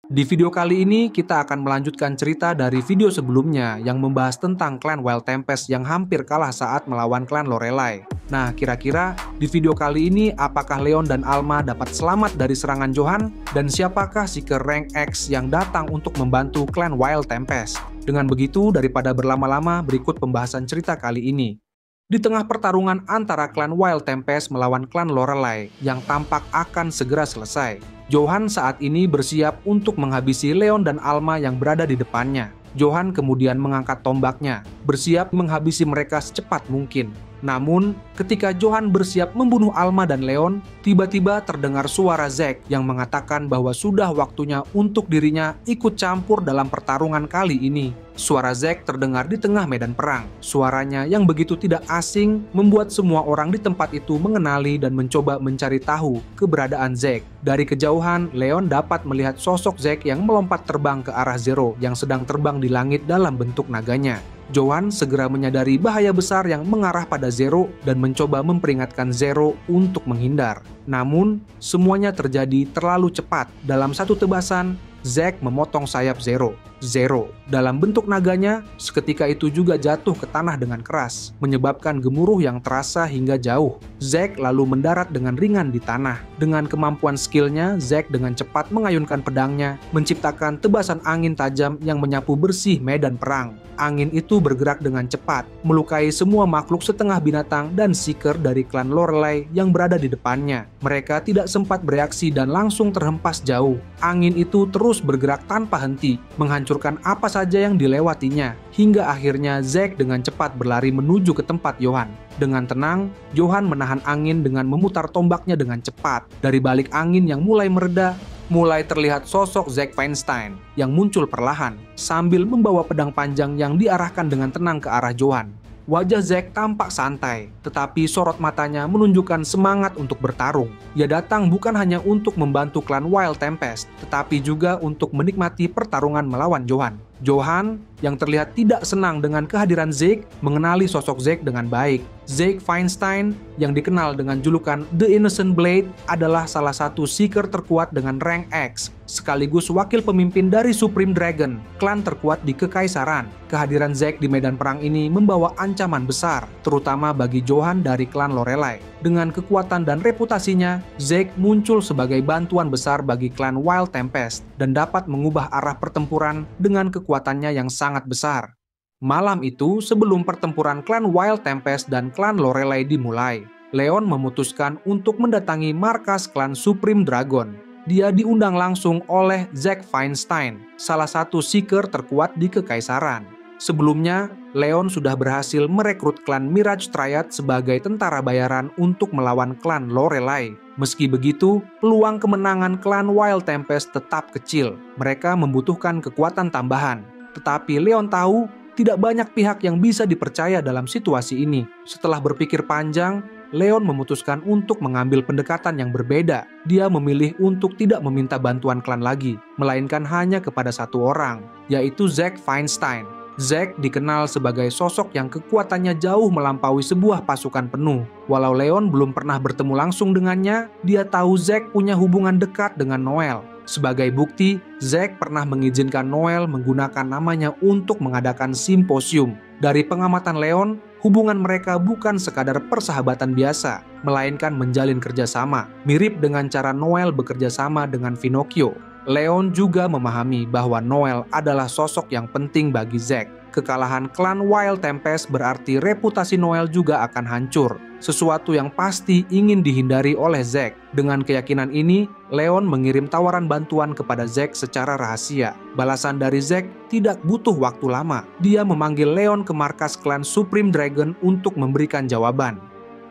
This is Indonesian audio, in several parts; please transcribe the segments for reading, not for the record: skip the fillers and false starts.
Di video kali ini, kita akan melanjutkan cerita dari video sebelumnya yang membahas tentang klan Wild Tempest yang hampir kalah saat melawan klan Lorelei. Nah, kira-kira di video kali ini apakah Leon dan Alma dapat selamat dari serangan Johan? Dan siapakah Seeker rank X yang datang untuk membantu klan Wild Tempest? Dengan begitu, daripada berlama-lama, berikut pembahasan cerita kali ini. Di tengah pertarungan antara klan Wild Tempest melawan klan Lorelei yang tampak akan segera selesai, Johan saat ini bersiap untuk menghabisi Leon dan Alma yang berada di depannya. Johan kemudian mengangkat tombaknya, bersiap menghabisi mereka secepat mungkin. Namun, ketika Johan bersiap membunuh Alma dan Leon, tiba-tiba terdengar suara Zack yang mengatakan bahwa sudah waktunya untuk dirinya ikut campur dalam pertarungan kali ini. Suara Zack terdengar di tengah medan perang. Suaranya yang begitu tidak asing membuat semua orang di tempat itu mengenali dan mencoba mencari tahu keberadaan Zack. Dari kejauhan, Leon dapat melihat sosok Zack yang melompat terbang ke arah Zero yang sedang terbang di langit dalam bentuk naganya. Johan segera menyadari bahaya besar yang mengarah pada Zero dan mencoba memperingatkan Zero untuk menghindar. Namun, semuanya terjadi terlalu cepat. Dalam satu tebasan, Zack memotong sayap Zero. Zero, dalam bentuk naganya, seketika itu juga jatuh ke tanah dengan keras, menyebabkan gemuruh yang terasa hingga jauh. Zack lalu mendarat dengan ringan di tanah. Dengan kemampuan skillnya, Zack dengan cepat mengayunkan pedangnya, menciptakan tebasan angin tajam yang menyapu bersih medan perang. Angin itu bergerak dengan cepat, melukai semua makhluk setengah binatang dan Seeker dari klan Lorelei yang berada di depannya. Mereka tidak sempat bereaksi dan langsung terhempas jauh. Angin itu terus bergerak tanpa henti, menghancurkan apa saja yang dilewatinya, hingga akhirnya Zack dengan cepat berlari menuju ke tempat Johan. Dengan tenang, Johan menahan angin dengan memutar tombaknya dengan cepat. Dari balik angin yang mulai mereda, mulai terlihat sosok Zack Feinstein yang muncul perlahan, sambil membawa pedang panjang yang diarahkan dengan tenang ke arah Johan. Wajah Zack tampak santai, tetapi sorot matanya menunjukkan semangat untuk bertarung. Ia datang bukan hanya untuk membantu klan Wild Tempest, tetapi juga untuk menikmati pertarungan melawan Johan. Johan, yang terlihat tidak senang dengan kehadiran Zack, mengenali sosok Zack dengan baik. Zack Feinstein, yang dikenal dengan julukan The Innocent Blade, adalah salah satu Seeker terkuat dengan rank X, sekaligus wakil pemimpin dari Supreme Dragon, klan terkuat di Kekaisaran. Kehadiran Zack di medan perang ini membawa ancaman besar, terutama bagi Johan dari klan Lorelei. Dengan kekuatan dan reputasinya, Zack muncul sebagai bantuan besar bagi klan Wild Tempest dan dapat mengubah arah pertempuran dengan kekuatannya yang sangat besar. Malam itu, sebelum pertempuran klan Wild Tempest dan klan Lorelei dimulai, Leon memutuskan untuk mendatangi markas klan Supreme Dragon. Dia diundang langsung oleh Zack Feinstein, salah satu Seeker terkuat di Kekaisaran. Sebelumnya, Leon sudah berhasil merekrut klan Mirage Triad sebagai tentara bayaran untuk melawan klan Lorelei. Meski begitu, peluang kemenangan klan Wild Tempest tetap kecil. Mereka membutuhkan kekuatan tambahan. Tetapi Leon tahu, tidak banyak pihak yang bisa dipercaya dalam situasi ini. Setelah berpikir panjang, Leon memutuskan untuk mengambil pendekatan yang berbeda. Dia memilih untuk tidak meminta bantuan klan lagi, melainkan hanya kepada satu orang, yaitu Zack Feinstein. Zack dikenal sebagai sosok yang kekuatannya jauh melampaui sebuah pasukan penuh. Walau Leon belum pernah bertemu langsung dengannya, dia tahu Zack punya hubungan dekat dengan Noel. Sebagai bukti, Zack pernah mengizinkan Noel menggunakan namanya untuk mengadakan simposium. Dari pengamatan Leon, hubungan mereka bukan sekadar persahabatan biasa, melainkan menjalin kerjasama, mirip dengan cara Noel bekerja sama dengan Pinocchio. Leon juga memahami bahwa Noel adalah sosok yang penting bagi Zack. Kekalahan klan Wild Tempest berarti reputasi Noel juga akan hancur, sesuatu yang pasti ingin dihindari oleh Zack. Dengan keyakinan ini, Leon mengirim tawaran bantuan kepada Zack secara rahasia. Balasan dari Zack tidak butuh waktu lama. Dia memanggil Leon ke markas klan Supreme Dragon untuk memberikan jawaban.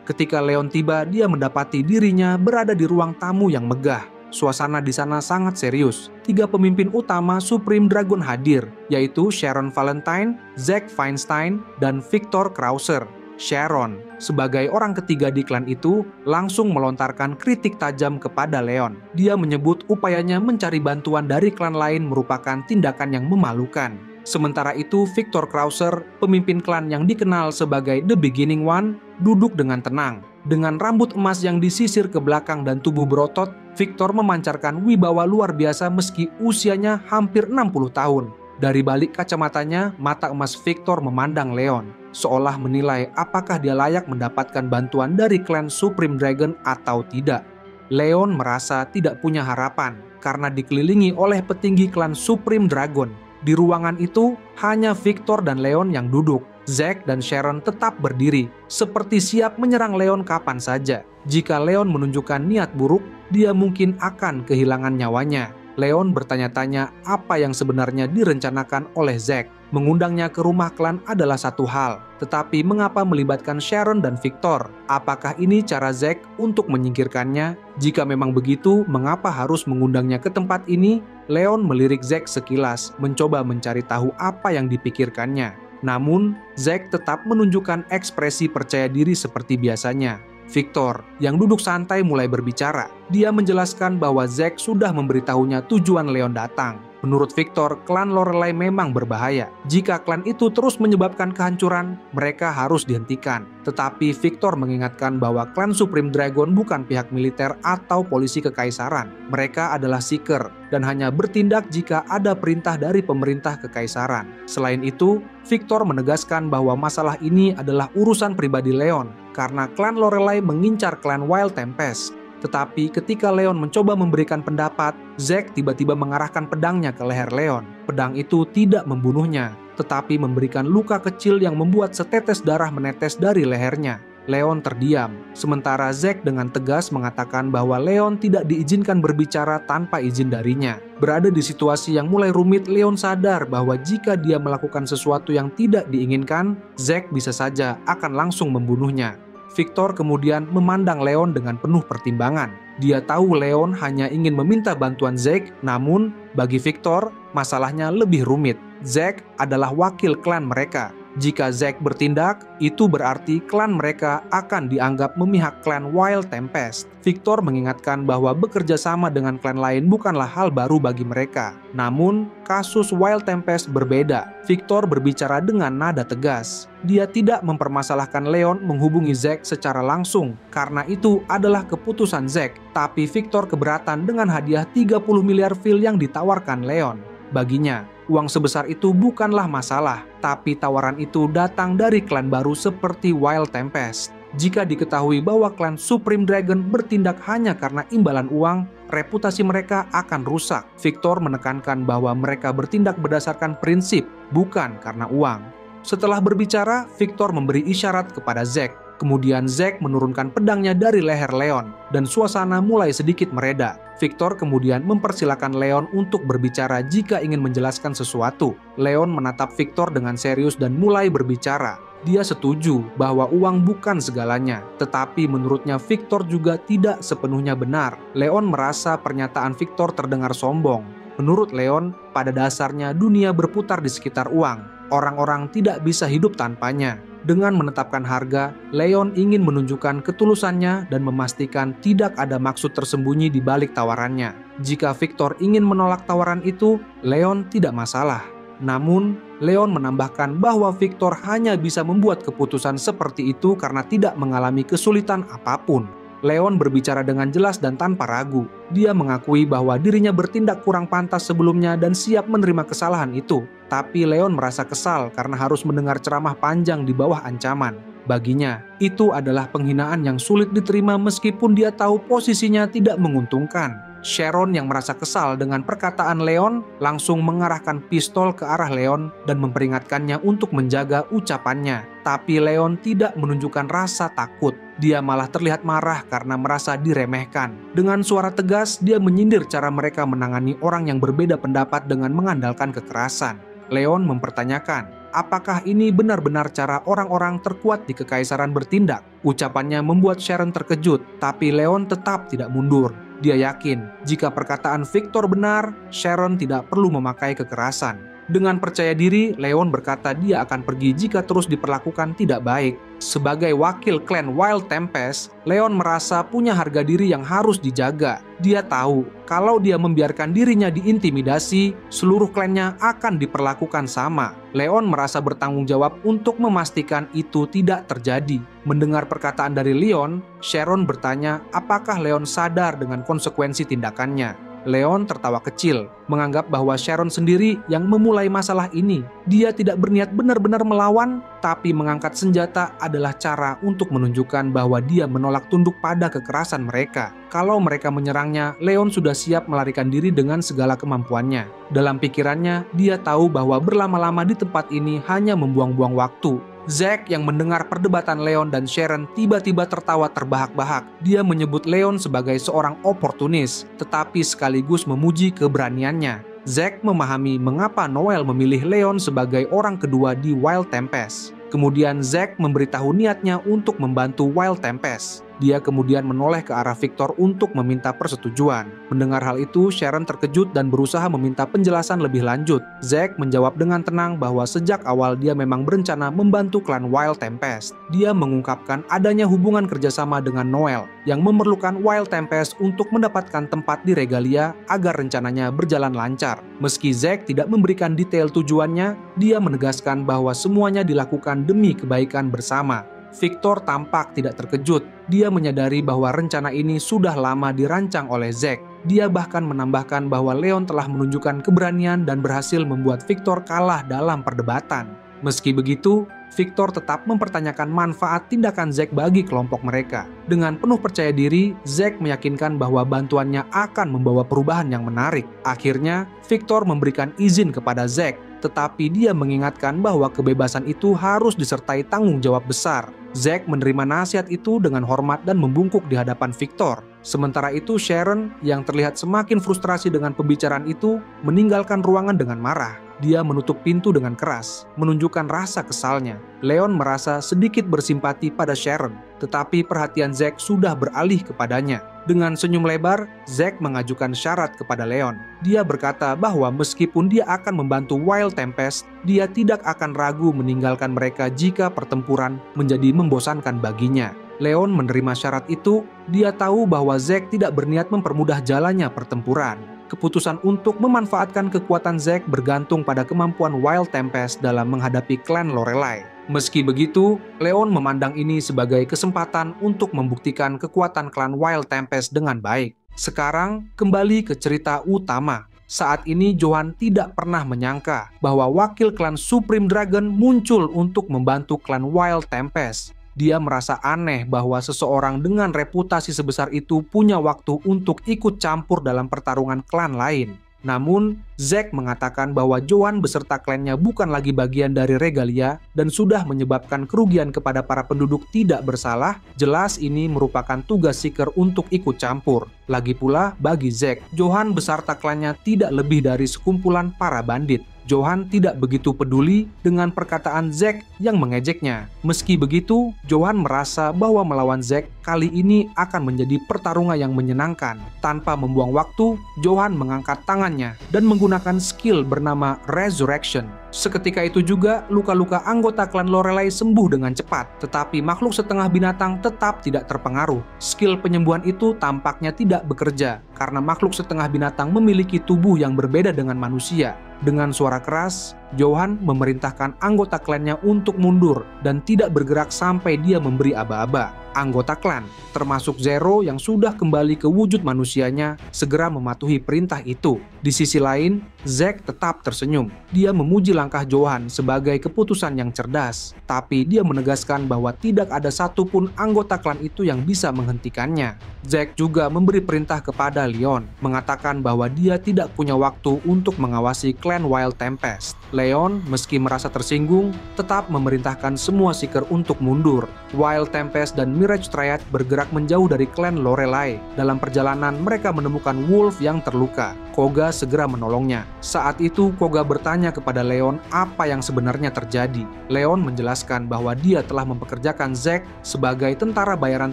Ketika Leon tiba, dia mendapati dirinya berada di ruang tamu yang megah. Suasana di sana sangat serius. 3 pemimpin utama Supreme Dragon hadir, yaitu Sharon Valentine, Zack Feinstein, dan Victor Krauser. Sharon, sebagai orang ketiga di klan itu, langsung melontarkan kritik tajam kepada Leon. Dia menyebut upayanya mencari bantuan dari klan lain merupakan tindakan yang memalukan. Sementara itu, Victor Krauser, pemimpin klan yang dikenal sebagai The Beginning One, duduk dengan tenang. Dengan rambut emas yang disisir ke belakang dan tubuh berotot, Victor memancarkan wibawa luar biasa meski usianya hampir 60 tahun. Dari balik kacamatanya, mata emas Victor memandang Leon, seolah menilai apakah dia layak mendapatkan bantuan dari klan Supreme Dragon atau tidak. Leon merasa tidak punya harapan karena dikelilingi oleh petinggi klan Supreme Dragon. Di ruangan itu, hanya Victor dan Leon yang duduk. Zack dan Sharon tetap berdiri, seperti siap menyerang Leon kapan saja. Jika Leon menunjukkan niat buruk, dia mungkin akan kehilangan nyawanya. Leon bertanya-tanya apa yang sebenarnya direncanakan oleh Zack. Mengundangnya ke rumah klan adalah satu hal, tetapi mengapa melibatkan Sharon dan Victor? Apakah ini cara Zack untuk menyingkirkannya? Jika memang begitu, mengapa harus mengundangnya ke tempat ini? Leon melirik Zack sekilas, mencoba mencari tahu apa yang dipikirkannya. Namun, Zack tetap menunjukkan ekspresi percaya diri seperti biasanya. Victor, yang duduk santai, mulai berbicara. Dia menjelaskan bahwa Zack sudah memberitahunya tujuan Leon datang. Menurut Victor, klan Lorelei memang berbahaya. Jika klan itu terus menyebabkan kehancuran, mereka harus dihentikan. Tetapi Victor mengingatkan bahwa klan Supreme Dragon bukan pihak militer atau polisi kekaisaran. Mereka adalah Seeker dan hanya bertindak jika ada perintah dari pemerintah kekaisaran. Selain itu, Victor menegaskan bahwa masalah ini adalah urusan pribadi Leon karena klan Lorelei mengincar klan Wild Tempest. Tetapi ketika Leon mencoba memberikan pendapat, Zack tiba-tiba mengarahkan pedangnya ke leher Leon. Pedang itu tidak membunuhnya, tetapi memberikan luka kecil yang membuat setetes darah menetes dari lehernya. Leon terdiam, sementara Zack dengan tegas mengatakan bahwa Leon tidak diizinkan berbicara tanpa izin darinya. Berada di situasi yang mulai rumit, Leon sadar bahwa jika dia melakukan sesuatu yang tidak diinginkan, Zack bisa saja akan langsung membunuhnya. Victor kemudian memandang Leon dengan penuh pertimbangan. Dia tahu Leon hanya ingin meminta bantuan Zack, namun bagi Victor, masalahnya lebih rumit. Zack adalah wakil klan mereka. Jika Zack bertindak, itu berarti klan mereka akan dianggap memihak klan Wild Tempest. Victor mengingatkan bahwa bekerja sama dengan klan lain bukanlah hal baru bagi mereka. Namun, kasus Wild Tempest berbeda. Victor berbicara dengan nada tegas. Dia tidak mempermasalahkan Leon menghubungi Zack secara langsung, karena itu adalah keputusan Zack. Tapi Victor keberatan dengan hadiah 30 miliar vil yang ditawarkan Leon. Baginya, uang sebesar itu bukanlah masalah, tapi tawaran itu datang dari klan baru seperti Wild Tempest. Jika diketahui bahwa klan Supreme Dragon bertindak hanya karena imbalan uang, reputasi mereka akan rusak. Victor menekankan bahwa mereka bertindak berdasarkan prinsip, bukan karena uang. Setelah berbicara, Victor memberi isyarat kepada Zack. Kemudian Zack menurunkan pedangnya dari leher Leon, dan suasana mulai sedikit mereda. Victor kemudian mempersilahkan Leon untuk berbicara jika ingin menjelaskan sesuatu. Leon menatap Victor dengan serius dan mulai berbicara. Dia setuju bahwa uang bukan segalanya, tetapi menurutnya Victor juga tidak sepenuhnya benar. Leon merasa pernyataan Victor terdengar sombong. Menurut Leon, pada dasarnya dunia berputar di sekitar uang. Orang-orang tidak bisa hidup tanpanya. Dengan menetapkan harga, Leon ingin menunjukkan ketulusannya dan memastikan tidak ada maksud tersembunyi di balik tawarannya. Jika Victor ingin menolak tawaran itu, Leon tidak masalah. Namun, Leon menambahkan bahwa Victor hanya bisa membuat keputusan seperti itu karena tidak mengalami kesulitan apapun. Leon berbicara dengan jelas dan tanpa ragu. Dia mengakui bahwa dirinya bertindak kurang pantas sebelumnya dan siap menerima kesalahan itu. Tapi Leon merasa kesal karena harus mendengar ceramah panjang di bawah ancaman. Baginya, itu adalah penghinaan yang sulit diterima meskipun dia tahu posisinya tidak menguntungkan. Sharon yang merasa kesal dengan perkataan Leon langsung mengarahkan pistol ke arah Leon dan memperingatkannya untuk menjaga ucapannya. Tapi Leon tidak menunjukkan rasa takut. Dia malah terlihat marah karena merasa diremehkan. Dengan suara tegas, dia menyindir cara mereka menangani orang yang berbeda pendapat dengan mengandalkan kekerasan. Leon mempertanyakan, apakah ini benar-benar cara orang-orang terkuat di kekaisaran bertindak? Ucapannya membuat Sharon terkejut, tapi Leon tetap tidak mundur. Dia yakin, jika perkataan Victor benar, Sharon tidak perlu memakai kekerasan. Dengan percaya diri, Leon berkata dia akan pergi jika terus diperlakukan tidak baik. Sebagai wakil klan Wild Tempest, Leon merasa punya harga diri yang harus dijaga. Dia tahu kalau dia membiarkan dirinya diintimidasi, seluruh klannya akan diperlakukan sama. Leon merasa bertanggung jawab untuk memastikan itu tidak terjadi. Mendengar perkataan dari Leon, Sharon bertanya apakah Leon sadar dengan konsekuensi tindakannya. Leon tertawa kecil, menganggap bahwa Sharon sendiri yang memulai masalah ini. Dia tidak berniat benar-benar melawan, tapi mengangkat senjata adalah cara untuk menunjukkan bahwa dia menolak tunduk pada kekerasan mereka. Kalau mereka menyerangnya, Leon sudah siap melarikan diri dengan segala kemampuannya. Dalam pikirannya, dia tahu bahwa berlama-lama di tempat ini hanya membuang-buang waktu. Zack yang mendengar perdebatan Leon dan Sharon tiba-tiba tertawa terbahak-bahak. Dia menyebut Leon sebagai seorang oportunis, tetapi sekaligus memuji keberaniannya. Zack memahami mengapa Noel memilih Leon sebagai orang kedua di Wild Tempest. Kemudian Zack memberitahu niatnya untuk membantu Wild Tempest. Dia kemudian menoleh ke arah Victor untuk meminta persetujuan. Mendengar hal itu, Sharon terkejut dan berusaha meminta penjelasan lebih lanjut. Zack menjawab dengan tenang bahwa sejak awal dia memang berencana membantu klan Wild Tempest. Dia mengungkapkan adanya hubungan kerjasama dengan Noel yang memerlukan Wild Tempest untuk mendapatkan tempat di Regalia agar rencananya berjalan lancar. Meski Zack tidak memberikan detail tujuannya, dia menegaskan bahwa semuanya dilakukan demi kebaikan bersama. Victor tampak tidak terkejut. Dia menyadari bahwa rencana ini sudah lama dirancang oleh Zack. Dia bahkan menambahkan bahwa Leon telah menunjukkan keberanian dan berhasil membuat Victor kalah dalam perdebatan. Meski begitu, Victor tetap mempertanyakan manfaat tindakan Zack bagi kelompok mereka. Dengan penuh percaya diri, Zack meyakinkan bahwa bantuannya akan membawa perubahan yang menarik. Akhirnya, Victor memberikan izin kepada Zack, tetapi dia mengingatkan bahwa kebebasan itu harus disertai tanggung jawab besar. Zack menerima nasihat itu dengan hormat dan membungkuk di hadapan Victor. Sementara itu, Sharon yang terlihat semakin frustrasi dengan pembicaraan itu meninggalkan ruangan dengan marah. Dia menutup pintu dengan keras, menunjukkan rasa kesalnya. Leon merasa sedikit bersimpati pada Sharon, tetapi perhatian Zack sudah beralih kepadanya. Dengan senyum lebar, Zack mengajukan syarat kepada Leon. Dia berkata bahwa meskipun dia akan membantu Wild Tempest, dia tidak akan ragu meninggalkan mereka jika pertempuran menjadi membosankan baginya. Leon menerima syarat itu. Dia tahu bahwa Zack tidak berniat mempermudah jalannya pertempuran. Keputusan untuk memanfaatkan kekuatan Zack bergantung pada kemampuan Wild Tempest dalam menghadapi klan Lorelei. Meski begitu, Leon memandang ini sebagai kesempatan untuk membuktikan kekuatan klan Wild Tempest dengan baik. Sekarang, kembali ke cerita utama. Saat ini Johan tidak pernah menyangka bahwa wakil klan Supreme Dragon muncul untuk membantu klan Wild Tempest. Dia merasa aneh bahwa seseorang dengan reputasi sebesar itu punya waktu untuk ikut campur dalam pertarungan klan lain. Namun, Zack mengatakan bahwa Johan beserta klannya bukan lagi bagian dari Regalia dan sudah menyebabkan kerugian kepada para penduduk tidak bersalah. Jelas ini merupakan tugas Seeker untuk ikut campur. Lagi pula, bagi Zack, Johan beserta klannya tidak lebih dari sekumpulan para bandit. Johan tidak begitu peduli dengan perkataan Zack yang mengejeknya. Meski begitu, Johan merasa bahwa melawan Zack kali ini akan menjadi pertarungan yang menyenangkan. Tanpa membuang waktu, Johan mengangkat tangannya dan menggunakan skill bernama Resurrection. Seketika itu juga, luka-luka anggota klan Lorelei sembuh dengan cepat, tetapi makhluk setengah binatang tetap tidak terpengaruh. Skill penyembuhan itu tampaknya tidak bekerja, karena makhluk setengah binatang memiliki tubuh yang berbeda dengan manusia. Dengan suara keras, Johan memerintahkan anggota klannya untuk mundur dan tidak bergerak sampai dia memberi aba-aba. Anggota klan, termasuk Zero yang sudah kembali ke wujud manusianya, segera mematuhi perintah itu. Di sisi lain, Zack tetap tersenyum. Dia memuji langkah Johan sebagai keputusan yang cerdas, tapi dia menegaskan bahwa tidak ada satupun anggota klan itu yang bisa menghentikannya. Zack juga memberi perintah kepada Leon, mengatakan bahwa dia tidak punya waktu untuk mengawasi klan Wild Tempest. Leon, meski merasa tersinggung, tetap memerintahkan semua Seeker untuk mundur. While Tempest dan Mirage Triad bergerak menjauh dari klan Lorelei. Dalam perjalanan, mereka menemukan Wolf yang terluka. Koga segera menolongnya. Saat itu, Koga bertanya kepada Leon apa yang sebenarnya terjadi. Leon menjelaskan bahwa dia telah mempekerjakan Zack sebagai tentara bayaran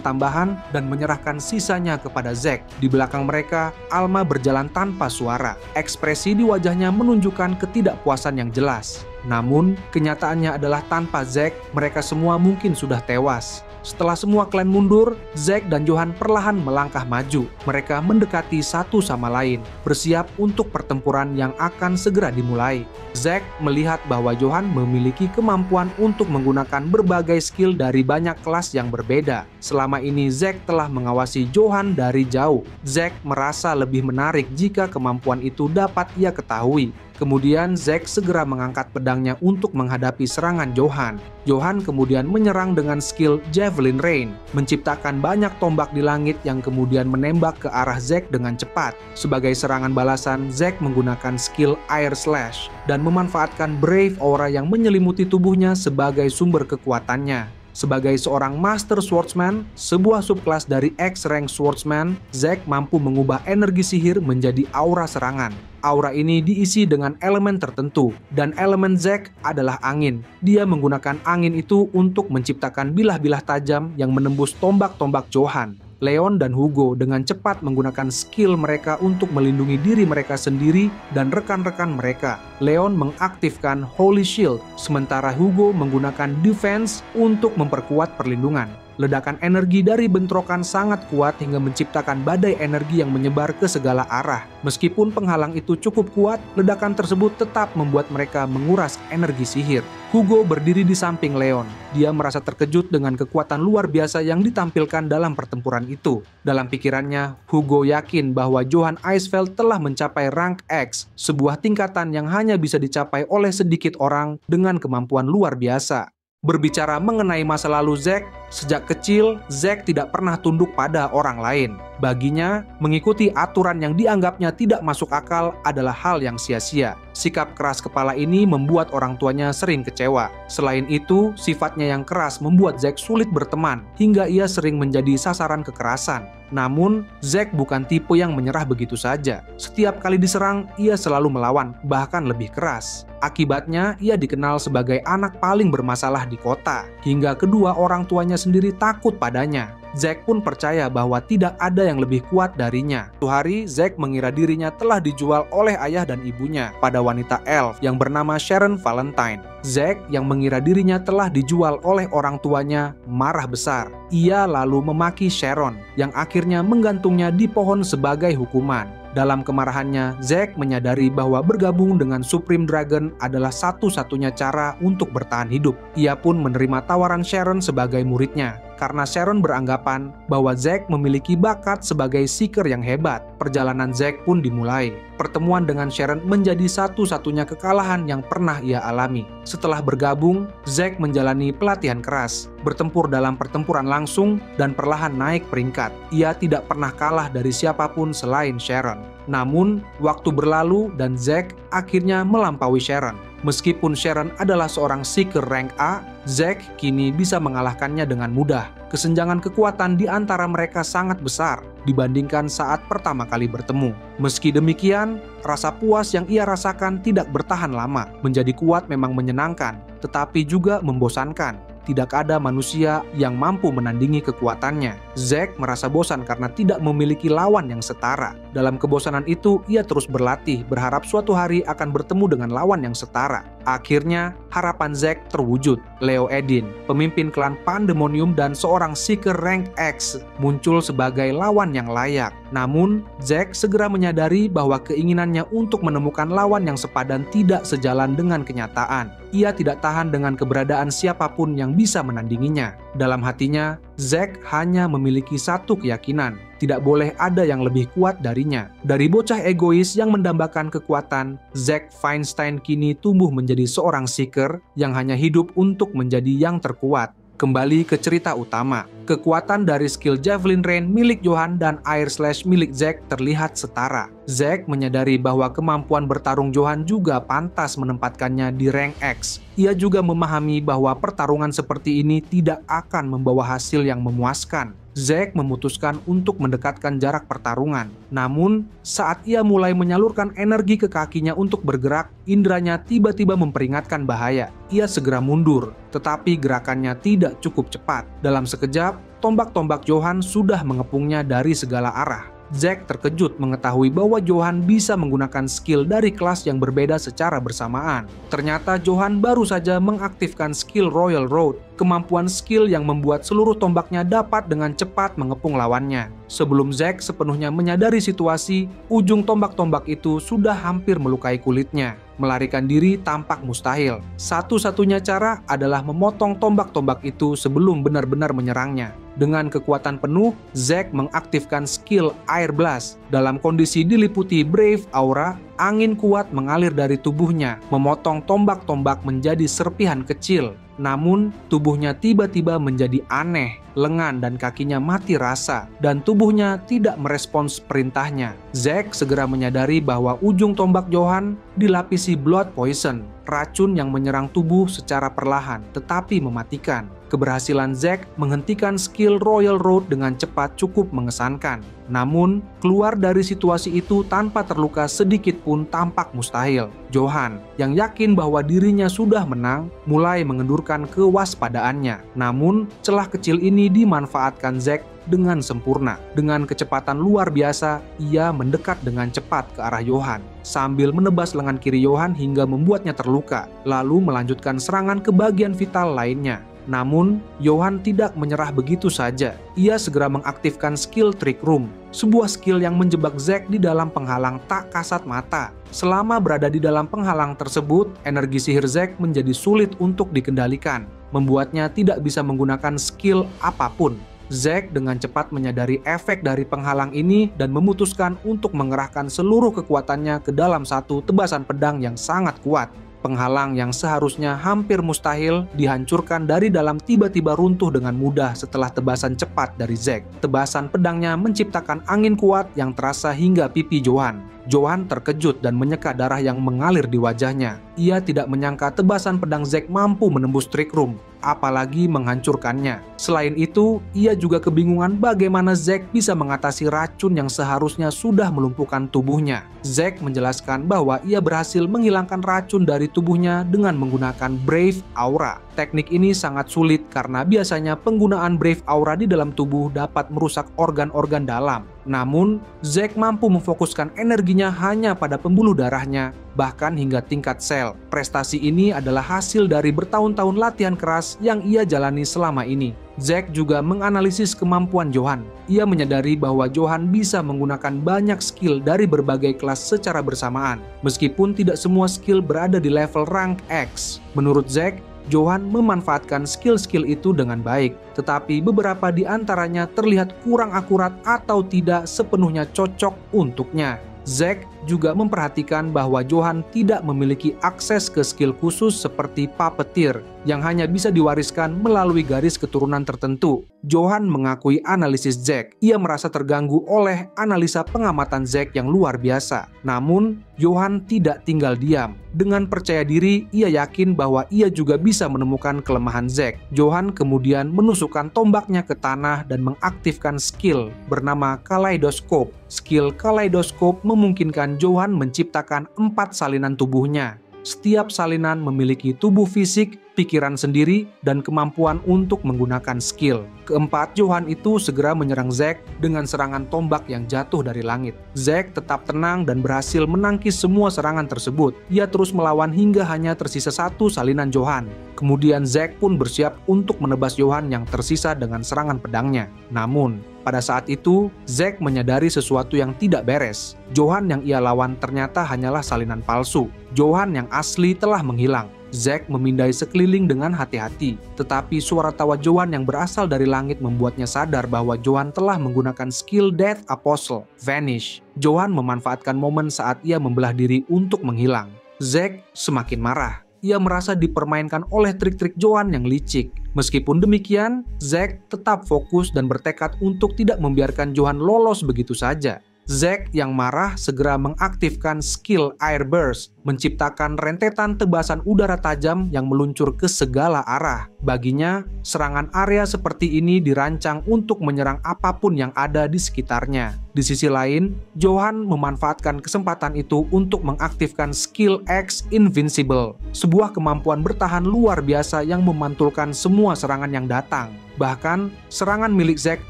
tambahan dan menyerahkan sisanya kepada Zack. Di belakang mereka, Alma berjalan tanpa suara. Ekspresi di wajahnya menunjukkan ketidakpuasan yang jelas. Namun, kenyataannya adalah tanpa Zack, mereka semua mungkin sudah tewas. Setelah semua klan mundur, Zack dan Johan perlahan melangkah maju. Mereka mendekati satu sama lain, bersiap untuk pertempuran yang akan segera dimulai. Zack melihat bahwa Johan memiliki kemampuan untuk menggunakan berbagai skill dari banyak kelas yang berbeda. Selama ini Zack telah mengawasi Johan dari jauh. Zack merasa lebih menarik jika kemampuan itu dapat ia ketahui. Kemudian Zack segera mengangkat pedangnya untuk menghadapi serangan Johan. Johan kemudian menyerang dengan skill Javelin Rain, menciptakan banyak tombak di langit yang kemudian menembak ke arah Zack dengan cepat. Sebagai serangan balasan, Zack menggunakan skill Air Slash dan memanfaatkan Brave Aura yang menyelimuti tubuhnya sebagai sumber kekuatannya. Sebagai seorang Master Swordsman, sebuah subkelas dari X-Rank Swordsman, Zack mampu mengubah energi sihir menjadi aura serangan. Aura ini diisi dengan elemen tertentu, dan elemen Zack adalah angin. Dia menggunakan angin itu untuk menciptakan bilah-bilah tajam yang menembus tombak-tombak Johan. Leon dan Hugo dengan cepat menggunakan skill mereka untuk melindungi diri mereka sendiri dan rekan-rekan mereka. Leon mengaktifkan Holy Shield, sementara Hugo menggunakan Defense untuk memperkuat perlindungan. Ledakan energi dari bentrokan sangat kuat hingga menciptakan badai energi yang menyebar ke segala arah. Meskipun penghalang itu cukup kuat, ledakan tersebut tetap membuat mereka menguras energi sihir. Hugo berdiri di samping Leon. Dia merasa terkejut dengan kekuatan luar biasa yang ditampilkan dalam pertempuran itu. Dalam pikirannya, Hugo yakin bahwa Johan Icefeld telah mencapai rank X, sebuah tingkatan yang hanya bisa dicapai oleh sedikit orang dengan kemampuan luar biasa. Berbicara mengenai masa lalu Zack, sejak kecil Zack tidak pernah tunduk pada orang lain. Baginya, mengikuti aturan yang dianggapnya tidak masuk akal adalah hal yang sia-sia. Sikap keras kepala ini membuat orang tuanya sering kecewa. Selain itu, sifatnya yang keras membuat Zack sulit berteman, hingga ia sering menjadi sasaran kekerasan. Namun, Zack bukan tipe yang menyerah begitu saja. Setiap kali diserang, ia selalu melawan, bahkan lebih keras. Akibatnya, ia dikenal sebagai anak paling bermasalah di kota, hingga kedua orang tuanya sendiri takut padanya. Zack pun percaya bahwa tidak ada yang lebih kuat darinya. Suatu hari, Zack mengira dirinya telah dijual oleh ayah dan ibunya pada wanita elf yang bernama Sharon Valentine. Zack yang mengira dirinya telah dijual oleh orang tuanya marah besar. Ia lalu memaki Sharon yang akhirnya menggantungnya di pohon sebagai hukuman. Dalam kemarahannya, Zack menyadari bahwa bergabung dengan Supreme Dragon adalah satu-satunya cara untuk bertahan hidup. Ia pun menerima tawaran Sharon sebagai muridnya, karena Sharon beranggapan bahwa Zack memiliki bakat sebagai Seeker yang hebat. Perjalanan Zack pun dimulai. Pertemuan dengan Sharon menjadi satu-satunya kekalahan yang pernah ia alami. Setelah bergabung, Zack menjalani pelatihan keras, bertempur dalam pertempuran langsung, dan perlahan naik peringkat. Ia tidak pernah kalah dari siapapun selain Sharon. Namun, waktu berlalu dan Zack akhirnya melampaui Sharon. Meskipun Sharon adalah seorang Seeker rank A, Zack kini bisa mengalahkannya dengan mudah. Kesenjangan kekuatan di antara mereka sangat besar dibandingkan saat pertama kali bertemu. Meski demikian, rasa puas yang ia rasakan tidak bertahan lama. Menjadi kuat memang menyenangkan, tetapi juga membosankan. Tidak ada manusia yang mampu menandingi kekuatannya. Zack merasa bosan karena tidak memiliki lawan yang setara. Dalam kebosanan itu, ia terus berlatih, berharap suatu hari akan bertemu dengan lawan yang setara. Akhirnya, harapan Zack terwujud. Leo Edin, pemimpin klan Pandemonium dan seorang Seeker rank X, muncul sebagai lawan yang layak. Namun, Zack segera menyadari bahwa keinginannya untuk menemukan lawan yang sepadan tidak sejalan dengan kenyataan. Ia tidak tahan dengan keberadaan siapapun yang bisa menandinginya. Dalam hatinya, Zack hanya memiliki satu keyakinan, tidak boleh ada yang lebih kuat darinya. Dari bocah egois yang mendambakan kekuatan, Zack Feinstein kini tumbuh menjadi seorang Seeker yang hanya hidup untuk menjadi yang terkuat. Kembali ke cerita utama. Kekuatan dari skill Javelin Rain milik Johan dan Air Slash milik Zack terlihat setara. Zack menyadari bahwa kemampuan bertarung Johan juga pantas menempatkannya di rank X. Ia juga memahami bahwa pertarungan seperti ini tidak akan membawa hasil yang memuaskan. Zack memutuskan untuk mendekatkan jarak pertarungan. Namun, saat ia mulai menyalurkan energi ke kakinya untuk bergerak, indranya tiba-tiba memperingatkan bahaya. Ia segera mundur, tetapi gerakannya tidak cukup cepat. Dalam sekejap, tombak-tombak Johan sudah mengepungnya dari segala arah. Zack terkejut mengetahui bahwa Johan bisa menggunakan skill dari kelas yang berbeda secara bersamaan. Ternyata Johan baru saja mengaktifkan skill Royal Road, kemampuan skill yang membuat seluruh tombaknya dapat dengan cepat mengepung lawannya. Sebelum Zack sepenuhnya menyadari situasi, ujung tombak-tombak itu sudah hampir melukai kulitnya. Melarikan diri tampak mustahil. Satu-satunya cara adalah memotong tombak-tombak itu sebelum benar-benar menyerangnya. Dengan kekuatan penuh, Zack mengaktifkan skill Air Blast. Dalam kondisi diliputi Brave Aura, angin kuat mengalir dari tubuhnya, memotong tombak-tombak menjadi serpihan kecil. Namun, tubuhnya tiba-tiba menjadi aneh, lengan dan kakinya mati rasa, dan tubuhnya tidak merespons perintahnya. Zack segera menyadari bahwa ujung tombak Johan dilapisi Blood Poison, racun yang menyerang tubuh secara perlahan tetapi mematikan. Keberhasilan Zack menghentikan skill Royal Road dengan cepat cukup mengesankan. Namun, keluar dari situasi itu tanpa terluka sedikit pun tampak mustahil. Johan, yang yakin bahwa dirinya sudah menang, mulai mengendurkan kewaspadaannya. Namun, celah kecil ini dimanfaatkan Zack dengan sempurna. Dengan kecepatan luar biasa, ia mendekat dengan cepat ke arah Johan, sambil menebas lengan kiri Johan hingga membuatnya terluka, lalu melanjutkan serangan ke bagian vital lainnya. Namun, Johan tidak menyerah begitu saja. Ia segera mengaktifkan skill Trick Room, sebuah skill yang menjebak Zack di dalam penghalang tak kasat mata. Selama berada di dalam penghalang tersebut, energi sihir Zack menjadi sulit untuk dikendalikan, membuatnya tidak bisa menggunakan skill apapun. Zack dengan cepat menyadari efek dari penghalang ini dan memutuskan untuk mengerahkan seluruh kekuatannya ke dalam satu tebasan pedang yang sangat kuat. Penghalang yang seharusnya hampir mustahil dihancurkan dari dalam tiba-tiba runtuh dengan mudah setelah tebasan cepat dari Zack. Tebasan pedangnya menciptakan angin kuat yang terasa hingga pipi Johan. Johan terkejut dan menyeka darah yang mengalir di wajahnya. Ia tidak menyangka tebasan pedang Zack mampu menembus Trick Room, apalagi menghancurkannya. Selain itu, ia juga kebingungan bagaimana Zack bisa mengatasi racun yang seharusnya sudah melumpuhkan tubuhnya. Zack menjelaskan bahwa ia berhasil menghilangkan racun dari tubuhnya dengan menggunakan Brave Aura. Teknik ini sangat sulit karena biasanya penggunaan Brave Aura di dalam tubuh dapat merusak organ-organ dalam. Namun, Zack mampu memfokuskan energinya hanya pada pembuluh darahnya, bahkan hingga tingkat sel. Prestasi ini adalah hasil dari bertahun-tahun latihan keras yang ia jalani selama ini. Zack juga menganalisis kemampuan Johan. Ia menyadari bahwa Johan bisa menggunakan banyak skill dari berbagai kelas secara bersamaan, meskipun tidak semua skill berada di level rank X. Menurut Zack, Johan memanfaatkan skill-skill itu dengan baik, tetapi beberapa di antaranya terlihat kurang akurat atau tidak sepenuhnya cocok untuknya. Zack juga memperhatikan bahwa Johan tidak memiliki akses ke skill khusus seperti Puppeteer yang hanya bisa diwariskan melalui garis keturunan tertentu. Johan mengakui analisis Zack. Ia merasa terganggu oleh analisa pengamatan Zack yang luar biasa. Namun, Johan tidak tinggal diam. Dengan percaya diri, ia yakin bahwa ia juga bisa menemukan kelemahan Zack. Johan kemudian menusukkan tombaknya ke tanah dan mengaktifkan skill bernama Kaleidoscope. Skill Kaleidoscope memungkinkan Johan menciptakan 4 salinan tubuhnya. Setiap salinan memiliki tubuh fisik, pikiran sendiri, dan kemampuan untuk menggunakan skill. Keempat Johan itu segera menyerang Zack dengan serangan tombak yang jatuh dari langit. Zack tetap tenang dan berhasil menangkis semua serangan tersebut. Ia terus melawan hingga hanya tersisa 1 salinan Johan. Kemudian Zack pun bersiap untuk menebas Johan yang tersisa dengan serangan pedangnya. Namun, pada saat itu, Zack menyadari sesuatu yang tidak beres. Johan yang ia lawan ternyata hanyalah salinan palsu. Johan yang asli telah menghilang. Zack memindai sekeliling dengan hati-hati, tetapi suara tawa Johan yang berasal dari langit membuatnya sadar bahwa Johan telah menggunakan skill Death Apostle, Vanish. Johan memanfaatkan momen saat ia membelah diri untuk menghilang. Zack semakin marah. ia merasa dipermainkan oleh trik-trik Johan yang licik. Meskipun demikian, Zack tetap fokus dan bertekad untuk tidak membiarkan Johan lolos begitu saja. Zack yang marah segera mengaktifkan skill Air Burst, menciptakan rentetan tebasan udara tajam yang meluncur ke segala arah. Baginya, serangan area seperti ini dirancang untuk menyerang apapun yang ada di sekitarnya. Di sisi lain, Johan memanfaatkan kesempatan itu untuk mengaktifkan skill X Invincible, sebuah kemampuan bertahan luar biasa yang memantulkan semua serangan yang datang. Bahkan, serangan milik Zack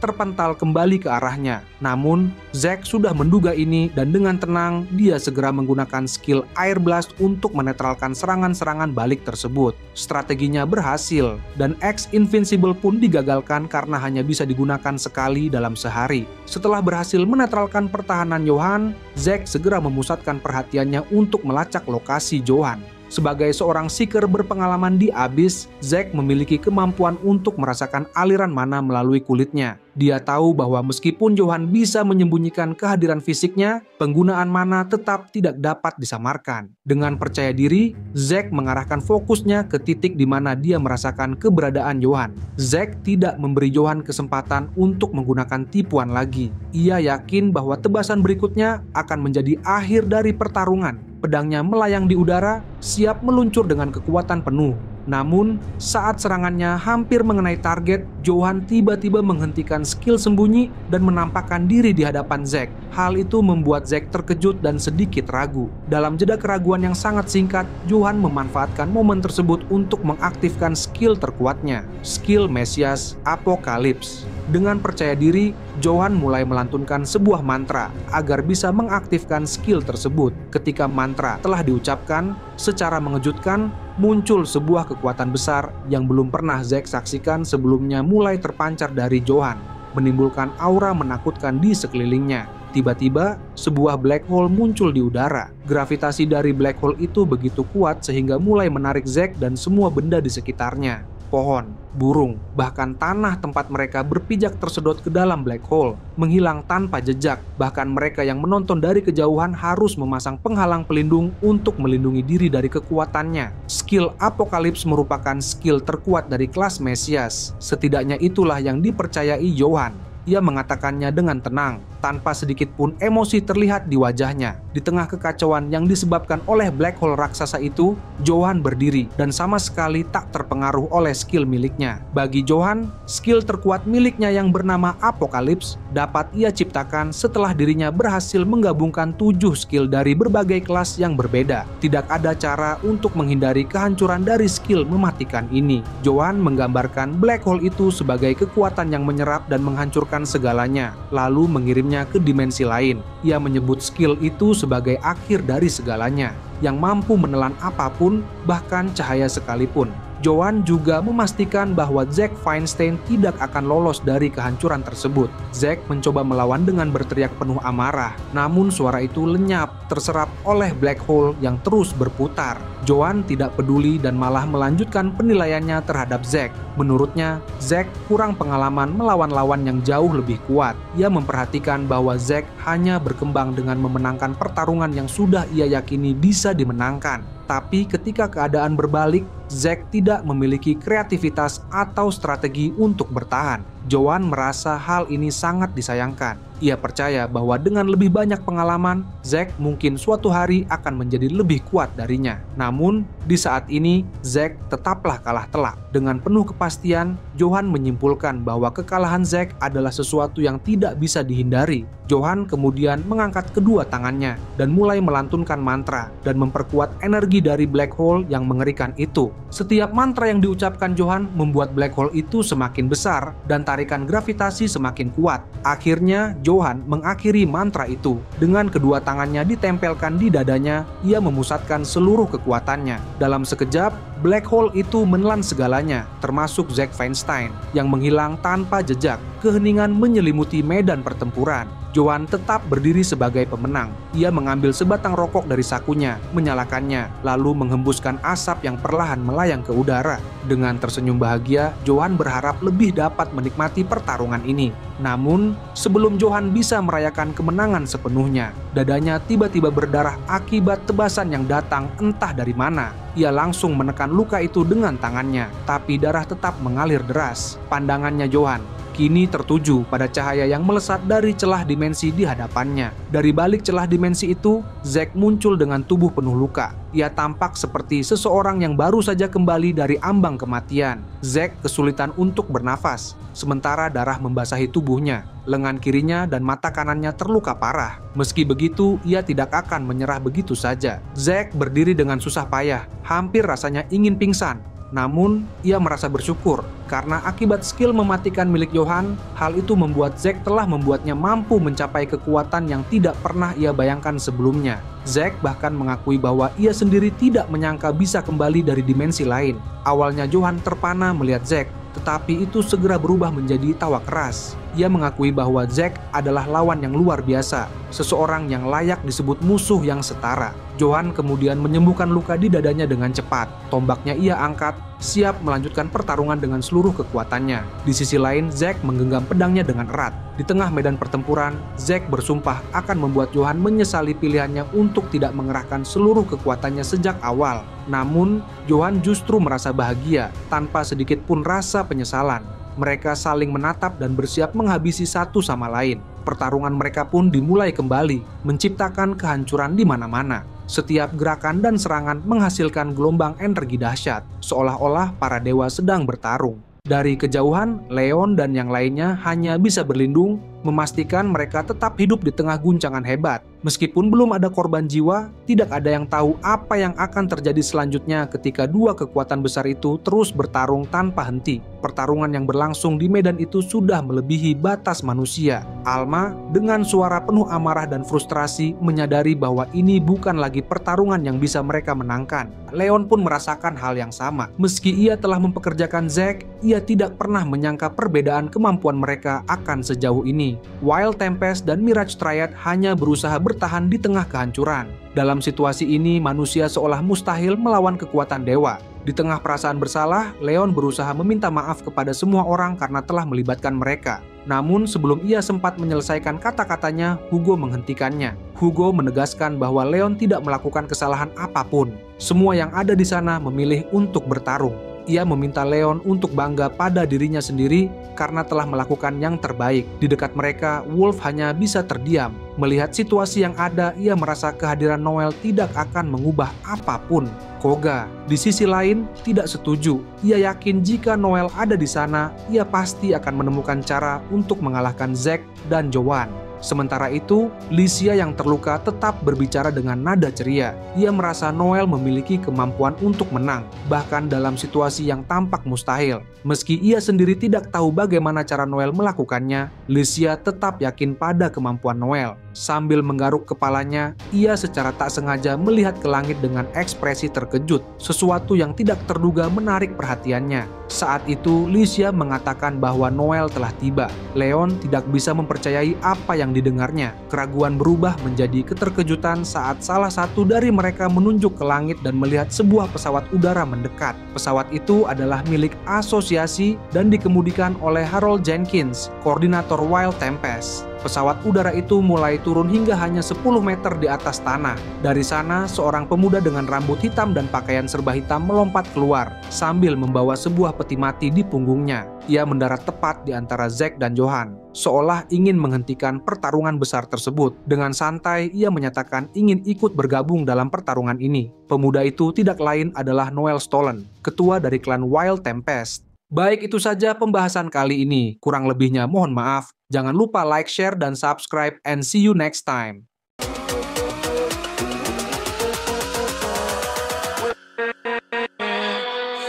terpental kembali ke arahnya. Namun, Zack sudah menduga ini dan dengan tenang, dia segera menggunakan skill Air Blast untuk menetralkan serangan-serangan balik tersebut. Strateginya berhasil, dan X Invincible pun digagalkan karena hanya bisa digunakan sekali dalam sehari. Setelah berhasil menetralkan pertahanan Johan, Zack segera memusatkan perhatiannya untuk melacak lokasi Johan. Sebagai seorang seeker berpengalaman di Abyss, Zack memiliki kemampuan untuk merasakan aliran mana melalui kulitnya. Dia tahu bahwa meskipun Johan bisa menyembunyikan kehadiran fisiknya, penggunaan mana tetap tidak dapat disamarkan. Dengan percaya diri, Zack mengarahkan fokusnya ke titik di mana dia merasakan keberadaan Johan. Zack tidak memberi Johan kesempatan untuk menggunakan tipuan lagi. Ia yakin bahwa tebasan berikutnya akan menjadi akhir dari pertarungan. Pedangnya melayang di udara, siap meluncur dengan kekuatan penuh. Namun, saat serangannya hampir mengenai target, Johan tiba-tiba menghentikan skill sembunyi dan menampakkan diri di hadapan Zack. Hal itu membuat Zack terkejut dan sedikit ragu. Dalam jeda keraguan yang sangat singkat, Johan memanfaatkan momen tersebut untuk mengaktifkan skill terkuatnya, skill Mesias Apocalypse. Dengan percaya diri, Johan mulai melantunkan sebuah mantra agar bisa mengaktifkan skill tersebut. Ketika mantra telah diucapkan, secara mengejutkan, muncul sebuah kekuatan besar yang belum pernah Zack saksikan sebelumnya mulai terpancar dari Johan, menimbulkan aura menakutkan di sekelilingnya. Tiba-tiba, sebuah black hole muncul di udara. Gravitasi dari black hole itu begitu kuat sehingga mulai menarik Zack dan semua benda di sekitarnya. Pohon, burung, bahkan tanah tempat mereka berpijak tersedot ke dalam black hole, menghilang tanpa jejak. Bahkan mereka yang menonton dari kejauhan harus memasang penghalang pelindung untuk melindungi diri dari kekuatannya. Skill Apocalypse merupakan skill terkuat dari kelas Mesias. Setidaknya itulah yang dipercayai Johan. Ia mengatakannya dengan tenang, tanpa sedikit pun emosi terlihat di wajahnya. Di tengah kekacauan yang disebabkan oleh black hole raksasa itu, Johan berdiri dan sama sekali tak terpengaruh oleh skill miliknya. Bagi Johan, skill terkuat miliknya yang bernama Apocalypse dapat ia ciptakan setelah dirinya berhasil menggabungkan 7 skill dari berbagai kelas yang berbeda. Tidak ada cara untuk menghindari kehancuran dari skill mematikan ini. Johan menggambarkan black hole itu sebagai kekuatan yang menyerap dan menghancurkan segalanya, lalu mengirimnya ke dimensi lain. Ia menyebut skill itu sebagai akhir dari segalanya, yang mampu menelan apapun, bahkan cahaya sekalipun. Johan juga memastikan bahwa Zack Feinstein tidak akan lolos dari kehancuran tersebut. Zack mencoba melawan dengan berteriak penuh amarah, namun suara itu lenyap, terserap oleh black hole yang terus berputar. Johan tidak peduli dan malah melanjutkan penilaiannya terhadap Zack. Menurutnya, Zack kurang pengalaman melawan lawan yang jauh lebih kuat. Ia memperhatikan bahwa Zack hanya berkembang dengan memenangkan pertarungan yang sudah ia yakini bisa dimenangkan. Tapi ketika keadaan berbalik, Zack tidak memiliki kreativitas atau strategi untuk bertahan. Johan merasa hal ini sangat disayangkan. Ia percaya bahwa dengan lebih banyak pengalaman, Zack mungkin suatu hari akan menjadi lebih kuat darinya. Namun, di saat ini, Zack tetaplah kalah telak. Dengan penuh kepastian, Johan menyimpulkan bahwa kekalahan Zack adalah sesuatu yang tidak bisa dihindari. Johan kemudian mengangkat kedua tangannya dan mulai melantunkan mantra dan memperkuat energi dari black hole yang mengerikan itu. Setiap mantra yang diucapkan Johan membuat black hole itu semakin besar dan tarikan gravitasi semakin kuat. Akhirnya, Johan mengakhiri mantra itu. Dengan kedua tangannya ditempelkan di dadanya, ia memusatkan seluruh kekuatannya. Dalam sekejap, black hole itu menelan segalanya, termasuk Zack Feinstein, yang menghilang tanpa jejak. Keheningan menyelimuti medan pertempuran. Johan tetap berdiri sebagai pemenang. Ia mengambil sebatang rokok dari sakunya, menyalakannya, lalu menghembuskan asap yang perlahan melayang ke udara. Dengan tersenyum bahagia, Johan berharap lebih dapat menikmati pertarungan ini. Namun, sebelum Johan bisa merayakan kemenangan sepenuhnya, dadanya tiba-tiba berdarah akibat tebasan yang datang entah dari mana. Ia langsung menekan luka itu dengan tangannya, tapi darah tetap mengalir deras. Pandangannya Johan kini tertuju pada cahaya yang melesat dari celah dimensi di hadapannya. Dari balik celah dimensi itu, Zack muncul dengan tubuh penuh luka. Ia tampak seperti seseorang yang baru saja kembali dari ambang kematian. Zack kesulitan untuk bernafas, sementara darah membasahi tubuhnya. Lengan kirinya dan mata kanannya terluka parah. Meski begitu, ia tidak akan menyerah begitu saja. Zack berdiri dengan susah payah, hampir rasanya ingin pingsan. Namun, ia merasa bersyukur karena akibat skill mematikan milik Johan, hal itu membuat Zack telah membuatnya mampu mencapai kekuatan yang tidak pernah ia bayangkan sebelumnya. Zack bahkan mengakui bahwa ia sendiri tidak menyangka bisa kembali dari dimensi lain. Awalnya Johan terpana melihat Zack, tetapi itu segera berubah menjadi tawa keras. Ia mengakui bahwa Zack adalah lawan yang luar biasa, seseorang yang layak disebut musuh yang setara. Johan kemudian menyembuhkan luka di dadanya dengan cepat. Tombaknya ia angkat, siap melanjutkan pertarungan dengan seluruh kekuatannya. Di sisi lain, Zack menggenggam pedangnya dengan erat. Di tengah medan pertempuran, Zack bersumpah akan membuat Johan menyesali pilihannya untuk tidak mengerahkan seluruh kekuatannya sejak awal. Namun, Johan justru merasa bahagia tanpa sedikit pun rasa penyesalan. Mereka saling menatap dan bersiap menghabisi satu sama lain. Pertarungan mereka pun dimulai kembali, menciptakan kehancuran di mana-mana. Setiap gerakan dan serangan menghasilkan gelombang energi dahsyat, seolah-olah para dewa sedang bertarung. Dari kejauhan, Leon dan yang lainnya hanya bisa berlindung, memastikan mereka tetap hidup di tengah guncangan hebat. Meskipun belum ada korban jiwa, tidak ada yang tahu apa yang akan terjadi selanjutnya ketika dua kekuatan besar itu terus bertarung tanpa henti. Pertarungan yang berlangsung di medan itu sudah melebihi batas manusia. Alma, dengan suara penuh amarah dan frustrasi, menyadari bahwa ini bukan lagi pertarungan yang bisa mereka menangkan. Leon pun merasakan hal yang sama. Meski ia telah mempekerjakan Zack, ia tidak pernah menyangka perbedaan kemampuan mereka akan sejauh ini. Wild Tempest dan Mirage Triad hanya berusaha bertahan di tengah kehancuran. Dalam situasi ini, manusia seolah mustahil melawan kekuatan dewa. Di tengah perasaan bersalah, Leon berusaha meminta maaf kepada semua orang karena telah melibatkan mereka. Namun sebelum ia sempat menyelesaikan kata-katanya, Hugo menghentikannya. Hugo menegaskan bahwa Leon tidak melakukan kesalahan apapun. Semua yang ada di sana memilih untuk bertarung. Ia meminta Leon untuk bangga pada dirinya sendiri karena telah melakukan yang terbaik. Di dekat mereka, Wolf hanya bisa terdiam. Melihat situasi yang ada, ia merasa kehadiran Noel tidak akan mengubah apapun. Koga, di sisi lain, tidak setuju. Ia yakin jika Noel ada di sana, ia pasti akan menemukan cara untuk mengalahkan Zack dan Johan. Sementara itu, Licia yang terluka tetap berbicara dengan nada ceria. Ia merasa Noel memiliki kemampuan untuk menang, bahkan dalam situasi yang tampak mustahil. Meski ia sendiri tidak tahu bagaimana cara Noel melakukannya, Licia tetap yakin pada kemampuan Noel. Sambil menggaruk kepalanya, ia secara tak sengaja melihat ke langit dengan ekspresi terkejut. Sesuatu yang tidak terduga menarik perhatiannya. Saat itu, Licia mengatakan bahwa Noel telah tiba. Leon tidak bisa mempercayai apa yang didengarnya. Keraguan berubah menjadi keterkejutan saat salah satu dari mereka menunjuk ke langit dan melihat sebuah pesawat udara mendekat. Pesawat itu adalah milik asosiasi dan dikemudikan oleh Harold Jenkins, koordinator Wild Tempest. Pesawat udara itu mulai turun hingga hanya 10 meter di atas tanah. Dari sana, seorang pemuda dengan rambut hitam dan pakaian serba hitam melompat keluar sambil membawa sebuah peti mati di punggungnya. Ia mendarat tepat di antara Zack dan Johan, seolah ingin menghentikan pertarungan besar tersebut. Dengan santai, ia menyatakan ingin ikut bergabung dalam pertarungan ini. Pemuda itu tidak lain adalah Noel Stolen, ketua dari klan Wild Tempest. Baik, itu saja pembahasan kali ini. Kurang lebihnya mohon maaf. Jangan lupa like, share, dan subscribe, and see you next time.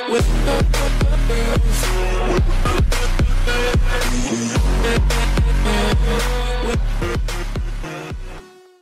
With